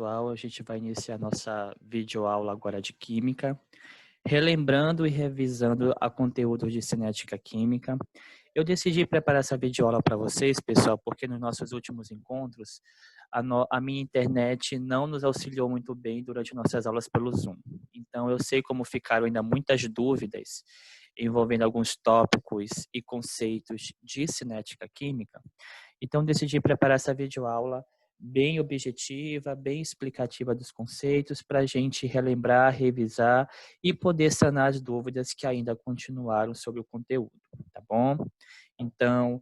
pessoal, a gente vai iniciar nossa videoaula agora de Química, relembrando e revisando a conteúdo de cinética química. Eu decidi preparar essa videoaula para vocês, pessoal, porque nos nossos últimos encontros, a minha internet não nos auxiliou muito bem durante nossas aulas pelo Zoom. Então, eu sei como ficaram ainda muitas dúvidas envolvendo alguns tópicos e conceitos de cinética química. Então, decidi preparar essa videoaula bem objetiva, bem explicativa dos conceitos, para a gente relembrar, revisar e poder sanar as dúvidas que ainda continuaram sobre o conteúdo, tá bom? Então,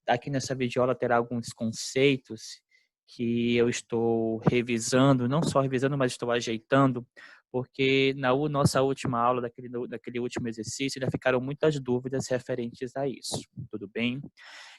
aqui nessa videoaula terá alguns conceitos que eu estou revisando, não só revisando, mas estou ajeitando, porque na nossa última aula, daquele último exercício, ainda ficaram muitas dúvidas referentes a isso, tudo bem?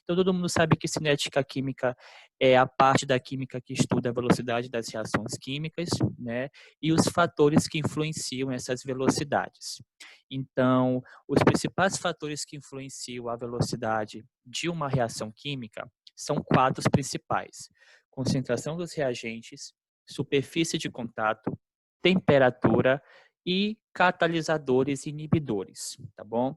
Então, todo mundo sabe que cinética química é a parte da química que estuda a velocidade das reações químicas, né? E os fatores que influenciam essas velocidades. Então, os principais fatores que influenciam a velocidade de uma reação química são quatro principais: concentração dos reagentes, superfície de contato, temperatura e catalisadores e inibidores, tá bom?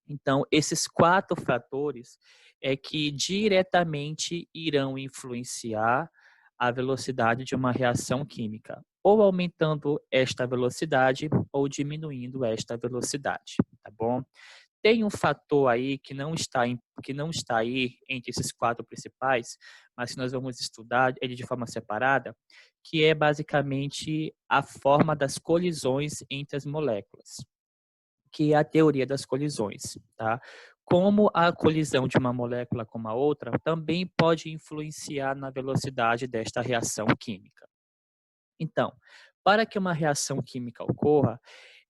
Então, esses quatro fatores é que diretamente irão influenciar a velocidade de uma reação química, ou aumentando esta velocidade ou diminuindo esta velocidade, tá bom? Tem um fator aí que não está aí entre esses quatro principais, mas que nós vamos estudar ele de forma separada, que é basicamente a forma das colisões entre as moléculas, que é a teoria das colisões, tá? Como a colisão de uma molécula com a outra também pode influenciar na velocidade desta reação química. Então, para que uma reação química ocorra,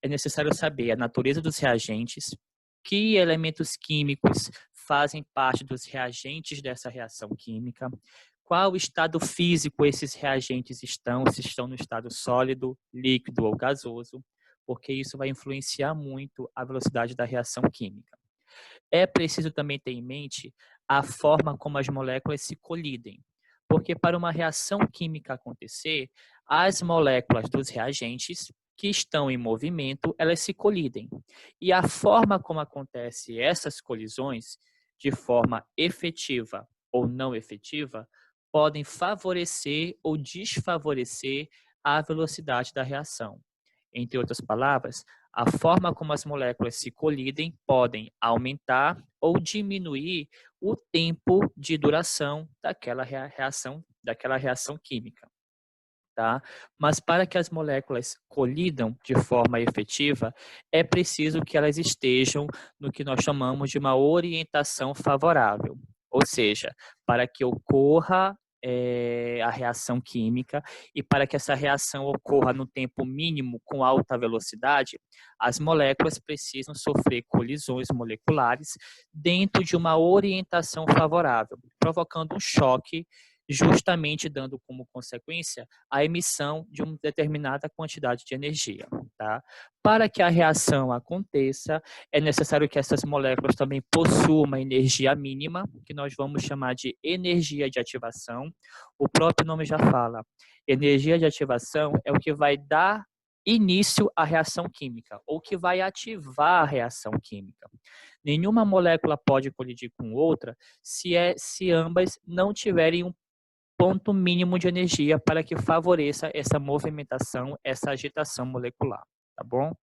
é necessário saber a natureza dos reagentes, que elementos químicos fazem parte dos reagentes dessa reação química, qual estado físico esses reagentes estão, se estão no estado sólido, líquido ou gasoso, porque isso vai influenciar muito a velocidade da reação química. É preciso também ter em mente a forma como as moléculas se colidem, porque para uma reação química acontecer, as moléculas dos reagentes que estão em movimento, elas se colidem. E a forma como acontece essas colisões, de forma efetiva ou não efetiva, podem favorecer ou desfavorecer a velocidade da reação. Entre outras palavras, a forma como as moléculas se colidem podem aumentar ou diminuir o tempo de duração daquela reação química, tá? Mas para que as moléculas colidam de forma efetiva, é preciso que elas estejam no que nós chamamos de uma orientação favorável. Ou seja, para que ocorra a reação química e para que essa reação ocorra no tempo mínimo com alta velocidade, as moléculas precisam sofrer colisões moleculares dentro de uma orientação favorável, provocando um choque, justamente dando como consequência a emissão de uma determinada quantidade de energia, tá? Para que a reação aconteça, é necessário que essas moléculas também possuam uma energia mínima, que nós vamos chamar de energia de ativação. O próprio nome já fala. Energia de ativação é o que vai dar início à reação química, ou que vai ativar a reação química. Nenhuma molécula pode colidir com outra se ambas não tiverem um ponto mínimo de energia para que favoreça essa movimentação, essa agitação molecular, tá bom?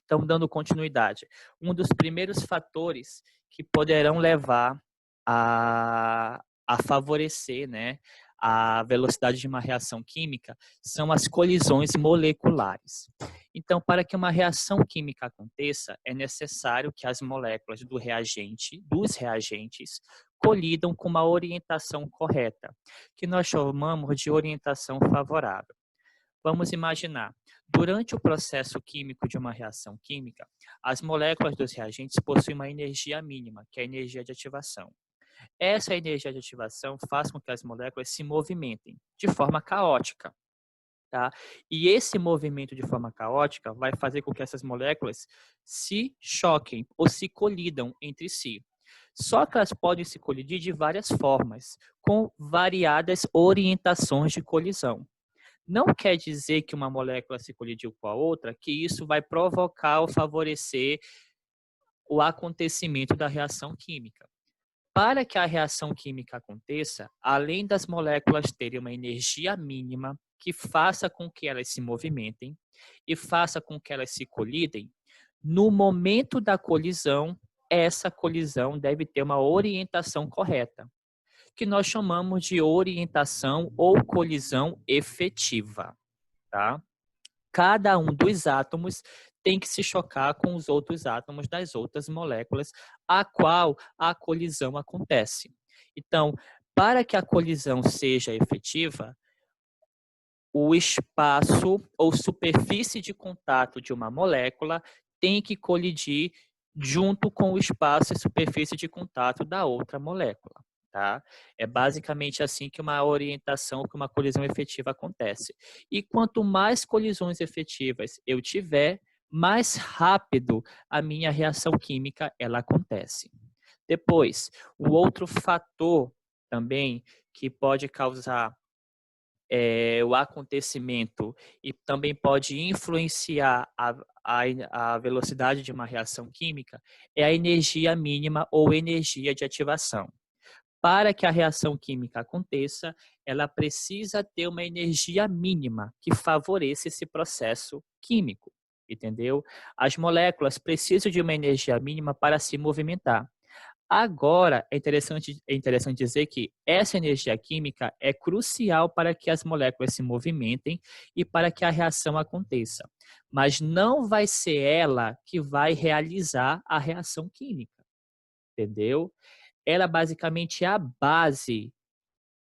Então, dando continuidade, um dos primeiros fatores que poderão levar a favorecer, né, a velocidade de uma reação química são as colisões moleculares. Então, para que uma reação química aconteça, é necessário que as moléculas dos reagentes, colidam com uma orientação correta, que nós chamamos de orientação favorável. Vamos imaginar, durante o processo químico de uma reação química, as moléculas dos reagentes possuem uma energia mínima, que é a energia de ativação. Essa energia de ativação faz com que as moléculas se movimentem de forma caótica, tá? E esse movimento de forma caótica vai fazer com que essas moléculas se choquem ou se colidam entre si. Só que elas podem se colidir de várias formas, com variadas orientações de colisão. Não quer dizer que uma molécula se colidiu com a outra, que isso vai provocar ou favorecer o acontecimento da reação química. Para que a reação química aconteça, além das moléculas terem uma energia mínima que faça com que elas se movimentem e faça com que elas se colidem, no momento da colisão, essa colisão deve ter uma orientação correta, que nós chamamos de orientação ou colisão efetiva, tá? Cada um dos átomos tem que se chocar com os outros átomos das outras moléculas, a qual a colisão acontece. Então, para que a colisão seja efetiva, o espaço ou superfície de contato de uma molécula tem que colidir junto com o espaço e superfície de contato da outra molécula. Tá? É basicamente assim que uma orientação, que uma colisão efetiva acontece. E quanto mais colisões efetivas eu tiver, mais rápido a minha reação química ela acontece. Depois, o outro fator também que pode causar o acontecimento e também pode influenciar a velocidade de uma reação química é a energia mínima ou energia de ativação. Para que a reação química aconteça, ela precisa ter uma energia mínima que favoreça esse processo químico, entendeu? As moléculas precisam de uma energia mínima para se movimentar. Agora, é interessante dizer que essa energia química é crucial para que as moléculas se movimentem e para que a reação aconteça. Mas não vai ser ela que vai realizar a reação química, entendeu? Ela basicamente é a base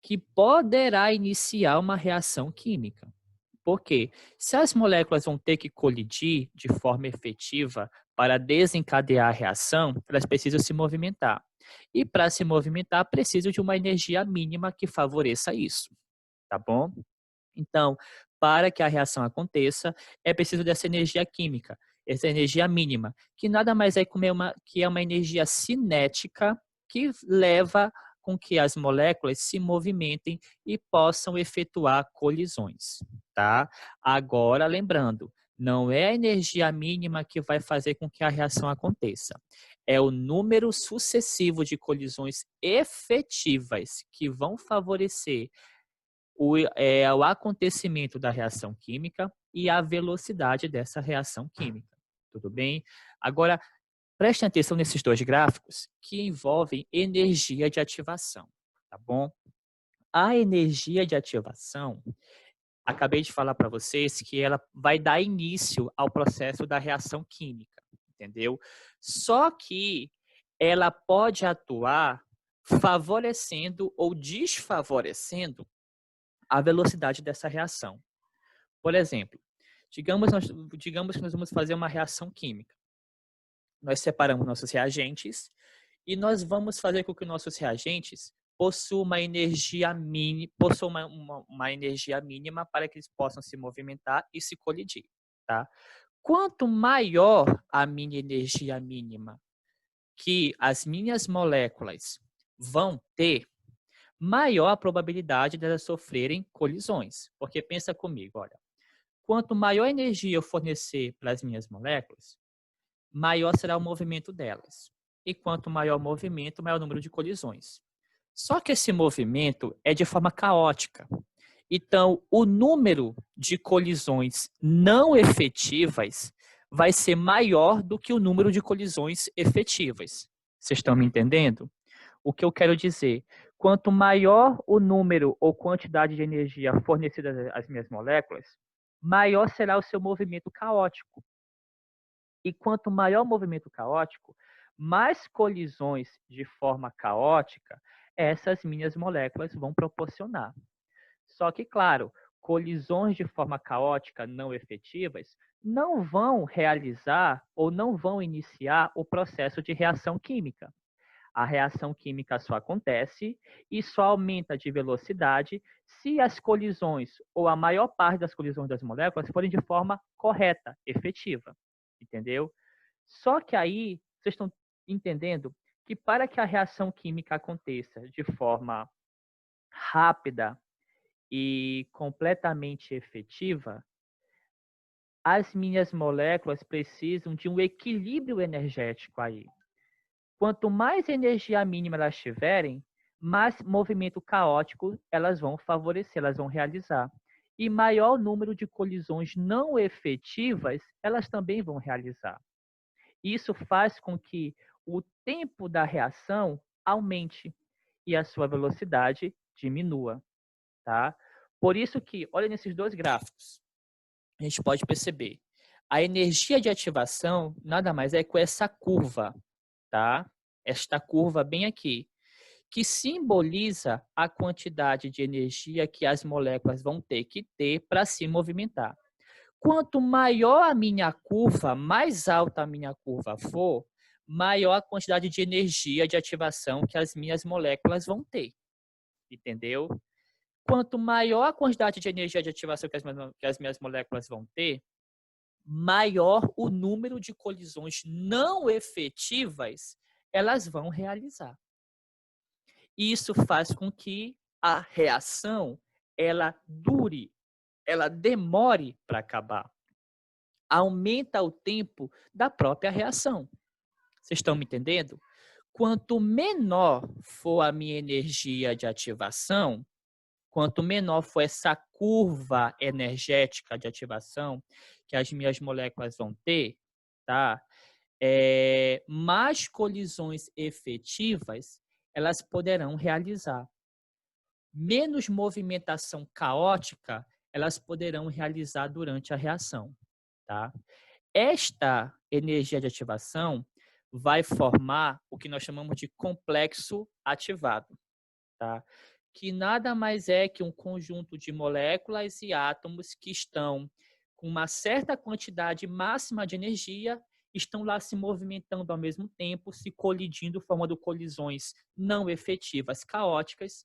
que poderá iniciar uma reação química. Por quê? Se as moléculas vão ter que colidir de forma efetiva para desencadear a reação, elas precisam se movimentar. E para se movimentar, precisam de uma energia mínima que favoreça isso, tá bom? Então, para que a reação aconteça, é preciso dessa energia química, essa energia mínima, que nada mais é que é uma energia cinética que leva com que as moléculas se movimentem e possam efetuar colisões, tá? Agora, lembrando, não é a energia mínima que vai fazer com que a reação aconteça. É o número sucessivo de colisões efetivas que vão favorecer o acontecimento da reação química e a velocidade dessa reação química. Tudo bem? Agora, prestem atenção nesses dois gráficos que envolvem energia de ativação, tá bom? A energia de ativação, acabei de falar para vocês que ela vai dar início ao processo da reação química, entendeu? Só que ela pode atuar favorecendo ou desfavorecendo a velocidade dessa reação. Por exemplo, digamos que nós vamos fazer uma reação química. Nós separamos nossos reagentes e nós vamos fazer com que os nossos reagentes possuam uma energia mínima, uma energia mínima para que eles possam se movimentar e se colidir. Tá? Quanto maior a minha energia mínima que as minhas moléculas vão ter, maior a probabilidade delas sofrerem colisões. Porque pensa comigo, olha, quanto maior energia eu fornecer para as minhas moléculas, maior será o movimento delas. E quanto maior o movimento, maior o número de colisões. Só que esse movimento é de forma caótica. Então, o número de colisões não efetivas vai ser maior do que o número de colisões efetivas. Vocês estão me entendendo? O que eu quero dizer? Quanto maior o número ou quantidade de energia fornecida às minhas moléculas, maior será o seu movimento caótico. E quanto maior o movimento caótico, mais colisões de forma caótica essas minhas moléculas vão proporcionar. Só que, claro, colisões de forma caótica não efetivas não vão realizar ou não vão iniciar o processo de reação química. A reação química só acontece e só aumenta de velocidade se as colisões, ou a maior parte das colisões das moléculas, forem de forma correta, efetiva. Entendeu? Só que aí, vocês estão entendendo que para que a reação química aconteça de forma rápida e completamente efetiva, as minhas moléculas precisam de um equilíbrio energético aí. Quanto mais energia mínima elas tiverem, mais movimento caótico elas vão favorecer, elas vão realizar. E maior número de colisões não efetivas elas também vão realizar. Isso faz com que o tempo da reação aumente e a sua velocidade diminua, tá? Por isso que, olha nesses dois gráficos, a gente pode perceber, a energia de ativação nada mais é com essa curva, tá? Esta curva bem aqui, que simboliza a quantidade de energia que as moléculas vão ter que ter para se movimentar. Quanto maior a minha curva, mais alta a minha curva for, maior a quantidade de energia de ativação que as minhas moléculas vão ter. Entendeu? Quanto maior a quantidade de energia de ativação que as minhas moléculas vão ter, maior o número de colisões não efetivas elas vão realizar. Isso faz com que a reação ela dure, ela demore para acabar. Aumenta o tempo da própria reação. Vocês estão me entendendo? Quanto menor for a minha energia de ativação, quanto menor for essa curva energética de ativação que as minhas moléculas vão ter, tá? Mais colisões efetivas elas poderão realizar. Menos movimentação caótica elas poderão realizar durante a reação, tá? Esta energia de ativação vai formar o que nós chamamos de complexo ativado, tá? Que nada mais é que um conjunto de moléculas e átomos que estão com uma certa quantidade máxima de energia, estão lá se movimentando ao mesmo tempo, se colidindo, formando colisões não efetivas, caóticas,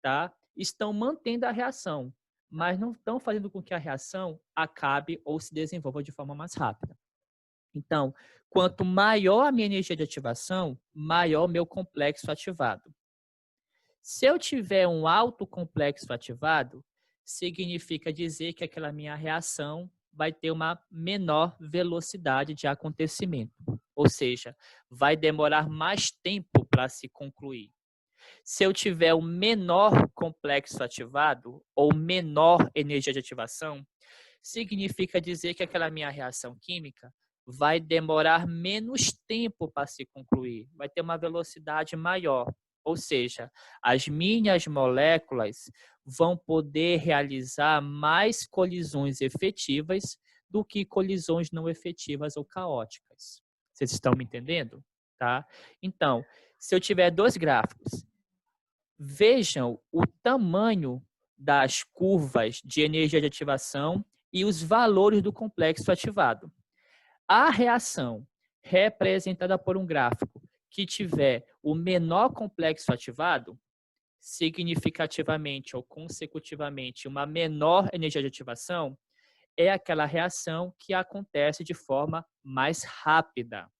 tá? Estão mantendo a reação, mas não estão fazendo com que a reação acabe ou se desenvolva de forma mais rápida. Então, quanto maior a minha energia de ativação, maior o meu complexo ativado. Se eu tiver um alto complexo ativado, significa dizer que aquela minha reação vai ter uma menor velocidade de acontecimento. Ou seja, vai demorar mais tempo para se concluir. Se eu tiver um menor complexo ativado ou menor energia de ativação, significa dizer que aquela minha reação química vai demorar menos tempo para se concluir, vai ter uma velocidade maior. Ou seja, as minhas moléculas vão poder realizar mais colisões efetivas do que colisões não efetivas ou caóticas. Vocês estão me entendendo? Tá? Então, se eu tiver dois gráficos, vejam o tamanho das curvas de energia de ativação e os valores do complexo ativado. A reação representada por um gráfico que tiver o menor complexo ativado, significativamente ou consecutivamente uma menor energia de ativação, é aquela reação que acontece de forma mais rápida.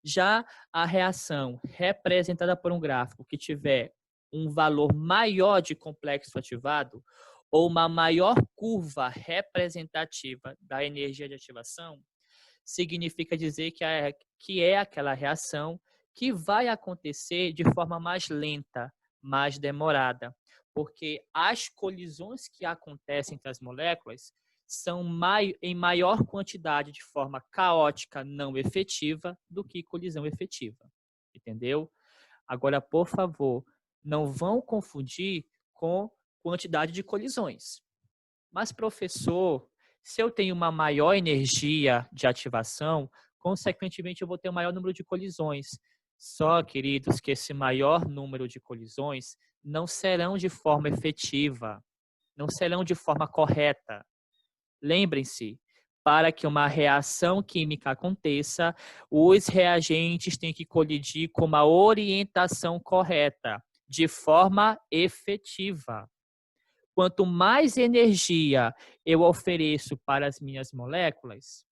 Já a reação representada por um gráfico que tiver um valor maior de complexo ativado ou uma maior curva representativa da energia de ativação, significa dizer que é aquela reação que vai acontecer de forma mais lenta, mais demorada, porque as colisões que acontecem entre as moléculas são em maior quantidade de forma caótica, não efetiva, do que colisão efetiva. Entendeu? Agora, por favor, não vão confundir com quantidade de colisões. Mas, professor, se eu tenho uma maior energia de ativação, consequentemente eu vou ter um maior número de colisões. Só, queridos, que esse maior número de colisões não serão de forma efetiva, não serão de forma correta. Lembrem-se, para que uma reação química aconteça, os reagentes têm que colidir com uma orientação correta, de forma efetiva. Quanto mais energia eu ofereço para as minhas moléculas,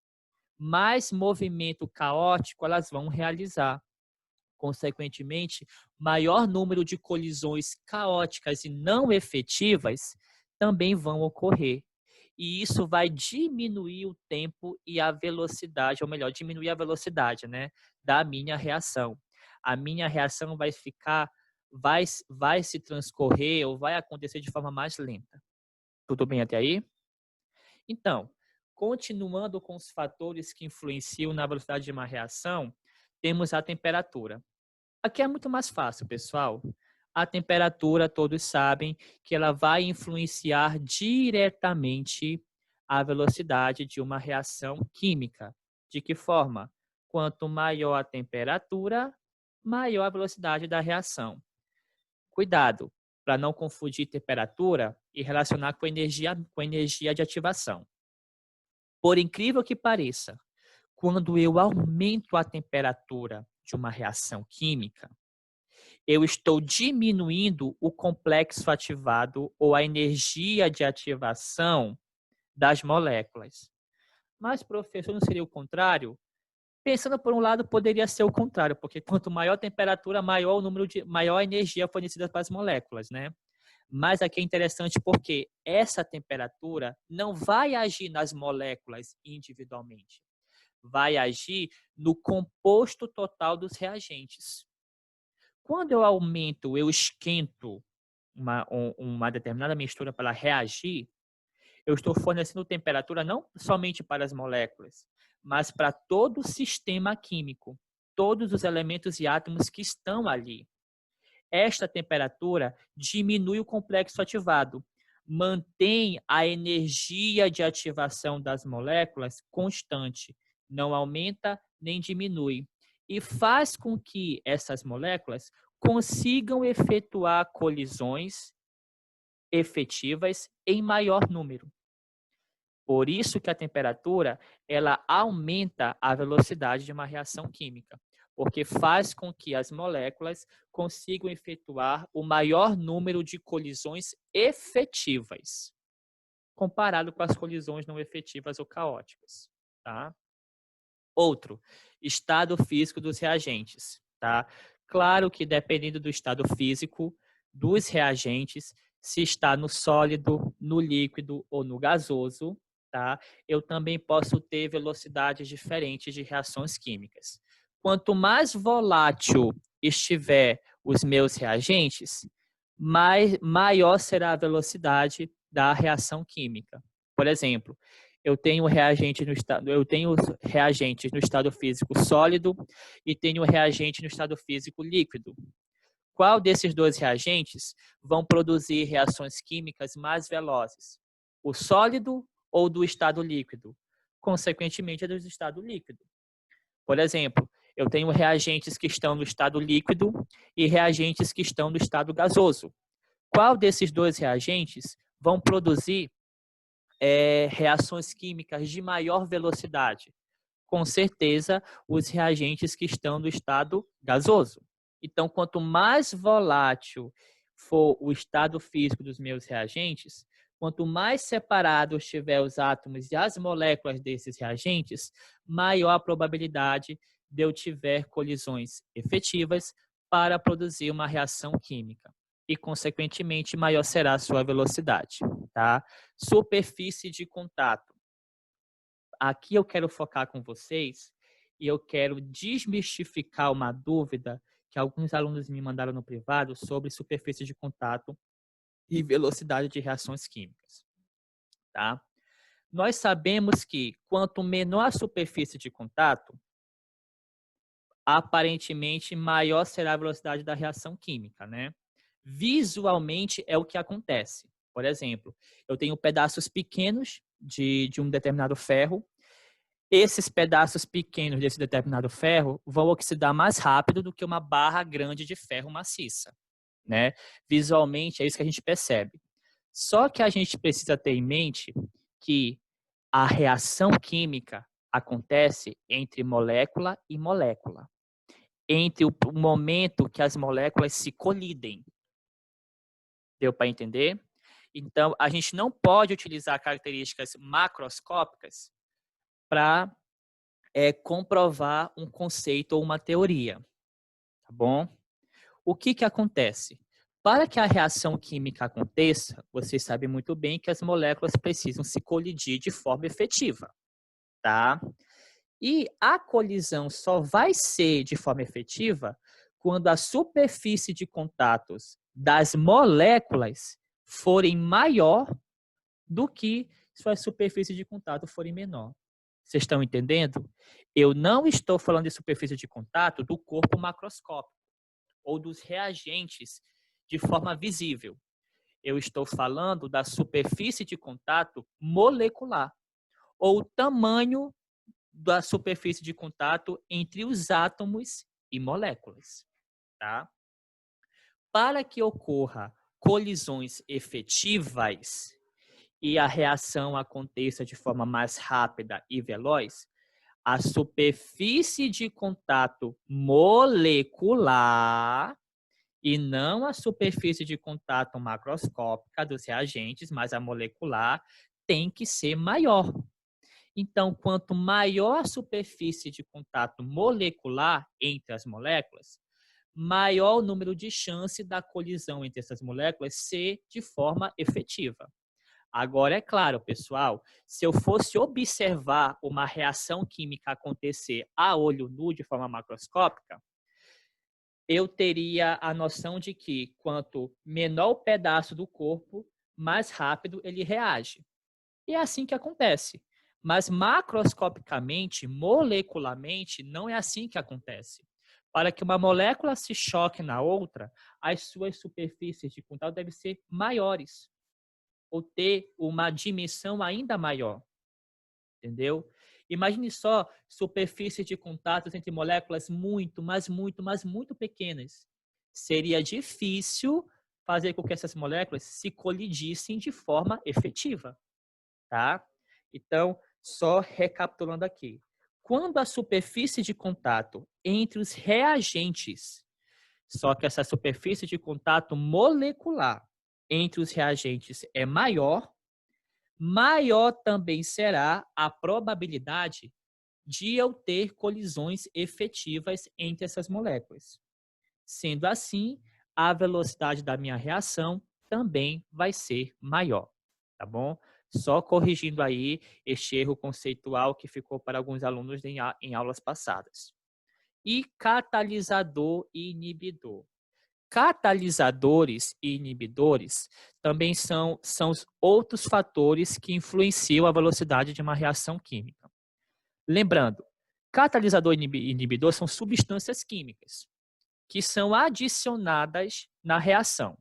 mais movimento caótico elas vão realizar. Consequentemente, maior número de colisões caóticas e não efetivas também vão ocorrer. E isso vai diminuir o tempo e a velocidade, ou melhor, diminuir a velocidade, né, da minha reação. A minha reação vai se transcorrer ou vai acontecer de forma mais lenta. Tudo bem até aí? Então, continuando com os fatores que influenciam na velocidade de uma reação, temos a temperatura. Aqui é muito mais fácil, pessoal. A temperatura, todos sabem que ela vai influenciar diretamente a velocidade de uma reação química. De que forma? Quanto maior a temperatura, maior a velocidade da reação. Cuidado para não confundir temperatura e relacionar com energia de ativação. Por incrível que pareça, quando eu aumento a temperatura de uma reação química, eu estou diminuindo o complexo ativado ou a energia de ativação das moléculas. Mas, professor, não seria o contrário? Pensando por um lado, poderia ser o contrário, porque quanto maior a temperatura, maior a energia fornecida para as moléculas, né? Mas aqui é interessante porque essa temperatura não vai agir nas moléculas individualmente, vai agir no composto total dos reagentes. Quando eu esquento uma determinada mistura para reagir, eu estou fornecendo temperatura não somente para as moléculas, mas para todo o sistema químico, todos os elementos e átomos que estão ali. Esta temperatura diminui o complexo ativado, mantém a energia de ativação das moléculas constante, não aumenta nem diminui, e faz com que essas moléculas consigam efetuar colisões efetivas em maior número. Por isso que a temperatura, ela aumenta a velocidade de uma reação química, porque faz com que as moléculas consigam efetuar o maior número de colisões efetivas, comparado com as colisões não efetivas ou caóticas, tá? Outro, estado físico dos reagentes, tá? Claro que dependendo do estado físico dos reagentes, se está no sólido, no líquido ou no gasoso, tá? Eu também posso ter velocidades diferentes de reações químicas. Quanto mais volátil estiver os meus reagentes, maior será a velocidade da reação química. Por exemplo, eu tenho reagentes no estado físico sólido e tenho reagente no estado físico líquido. Qual desses dois reagentes vão produzir reações químicas mais velozes? O sólido ou do estado líquido? Consequentemente, é do estado líquido. Por exemplo, eu tenho reagentes que estão no estado líquido e reagentes que estão no estado gasoso. Qual desses dois reagentes vão produzir reações químicas de maior velocidade? Com certeza, os reagentes que estão no estado gasoso. Então, quanto mais volátil for o estado físico dos meus reagentes, quanto mais separados estiver os átomos e as moléculas desses reagentes, maior a probabilidade de eu tiver colisões efetivas para produzir uma reação química. E, consequentemente, maior será a sua velocidade. Tá? Superfície de contato. Aqui eu quero focar com vocês e eu quero desmistificar uma dúvida que alguns alunos me mandaram no privado sobre superfície de contato e velocidade de reações químicas. Tá? Nós sabemos que quanto menor a superfície de contato, aparentemente maior será a velocidade da reação química, né? Visualmente é o que acontece. Por exemplo, eu tenho pedaços pequenos de um determinado ferro. Esses pedaços pequenos desse determinado ferro vão oxidar mais rápido do que uma barra grande de ferro maciça, né? Visualmente é isso que a gente percebe. Só que a gente precisa ter em mente que a reação química acontece entre molécula e molécula, entre o momento que as moléculas se colidem. Deu para entender? Então, a gente não pode utilizar características macroscópicas para comprovar um conceito ou uma teoria. tá bom? O que que acontece? Para que a reação química aconteça, vocês sabem muito bem que as moléculas precisam se colidir de forma efetiva, tá? E a colisão só vai ser de forma efetiva quando a superfície de contatos das moléculas forem maior do que suas superfícies de contato forem menor. Vocês estão entendendo? Eu não estou falando de superfície de contato do corpo macroscópico ou dos reagentes de forma visível. Eu estou falando da superfície de contato molecular, ou o tamanho da superfície de contato entre os átomos e moléculas, tá? Para que ocorra colisões efetivas e a reação aconteça de forma mais rápida e veloz, a superfície de contato molecular e não a superfície de contato macroscópica dos reagentes, mas a molecular tem que ser maior. Então, quanto maior a superfície de contato molecular entre as moléculas, maior o número de chance da colisão entre essas moléculas ser de forma efetiva. Agora, é claro, pessoal, se eu fosse observar uma reação química acontecer a olho nu de forma macroscópica, eu teria a noção de que quanto menor o pedaço do corpo, mais rápido ele reage. E é assim que acontece. Mas macroscopicamente, molecularmente, não é assim que acontece. Para que uma molécula se choque na outra, as suas superfícies de contato devem ser maiores ou ter uma dimensão ainda maior, entendeu? Imagine só superfícies de contatos entre moléculas muito pequenas. Seria difícil fazer com que essas moléculas se colidissem de forma efetiva, tá? Então, só recapitulando aqui. Quando a superfície de contato entre os reagentes, só que essa superfície de contato molecular entre os reagentes é maior, maior também será a probabilidade de eu ter colisões efetivas entre essas moléculas. Sendo assim, a velocidade da minha reação também vai ser maior, tá bom? Só corrigindo aí este erro conceitual que ficou para alguns alunos em aulas passadas. E catalisador e inibidor. Catalisadores e inibidores também são os outros fatores que influenciam a velocidade de uma reação química. Lembrando, catalisador e inibidor são substâncias químicas que são adicionadas na reação,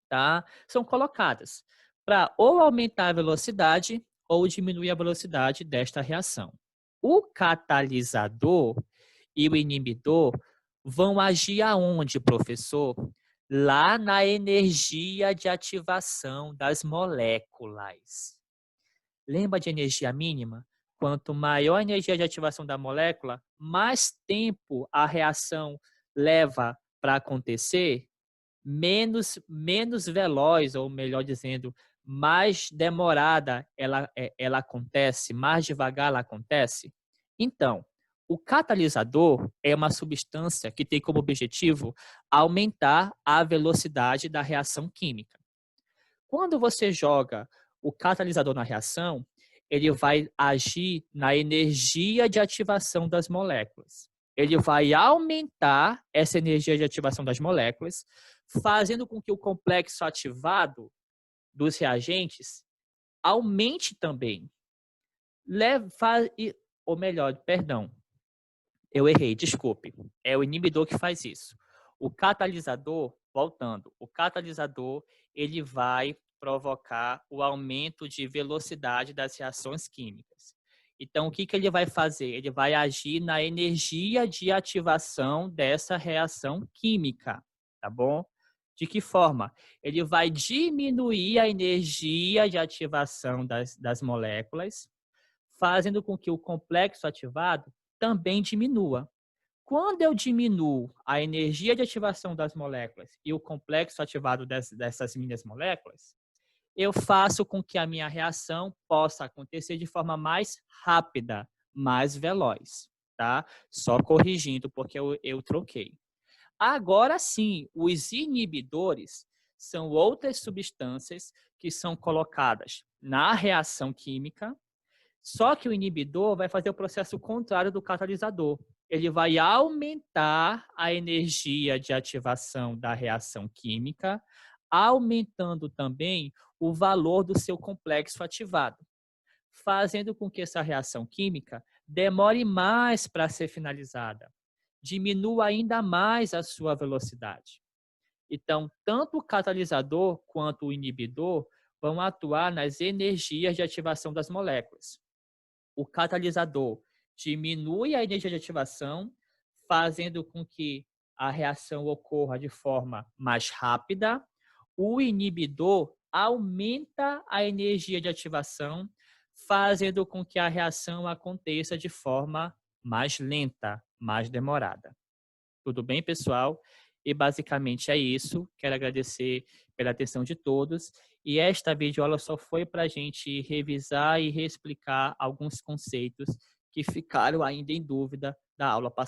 tá? São colocadas para ou aumentar a velocidade ou diminuir a velocidade desta reação. O catalisador e o inibidor vão agir aonde, professor? Lá na energia de ativação das moléculas. Lembra de energia mínima? Quanto maior a energia de ativação da molécula, mais tempo a reação leva para acontecer, menos veloz, ou melhor dizendo, mais demorada ela acontece, mais devagar ela acontece. Então, o catalisador é uma substância que tem como objetivo aumentar a velocidade da reação química. Quando você joga o catalisador na reação, ele vai agir na energia de ativação das moléculas. Ele vai aumentar essa energia de ativação das moléculas, fazendo com que o complexo ativado dos reagentes aumente também. Ou melhor, perdão, eu errei, desculpe. É o inibidor que faz isso. O catalisador, voltando, o catalisador ele vai provocar o aumento de velocidade das reações químicas. Então, o que ele vai fazer? Ele vai agir na energia de ativação dessa reação química, tá bom? De que forma? Ele vai diminuir a energia de ativação das moléculas, fazendo com que o complexo ativado também diminua. Quando eu diminuo a energia de ativação das moléculas e o complexo ativado dessas minhas moléculas, eu faço com que a minha reação possa acontecer de forma mais rápida, mais veloz, tá? Só corrigindo, porque eu troquei. Agora sim, os inibidores são outras substâncias que são colocadas na reação química, só que o inibidor vai fazer o processo contrário do catalisador. Ele vai aumentar a energia de ativação da reação química, aumentando também o valor do seu complexo ativado, fazendo com que essa reação química demore mais para ser finalizada, diminua ainda mais a sua velocidade. Então, tanto o catalisador quanto o inibidor vão atuar nas energias de ativação das moléculas. O catalisador diminui a energia de ativação, fazendo com que a reação ocorra de forma mais rápida. O inibidor aumenta a energia de ativação, fazendo com que a reação aconteça de forma mais lenta, mais demorada. Tudo bem, pessoal? E basicamente é isso. Quero agradecer pela atenção de todos. E esta videoaula só foi para a gente revisar e reexplicar alguns conceitos que ficaram ainda em dúvida da aula passada.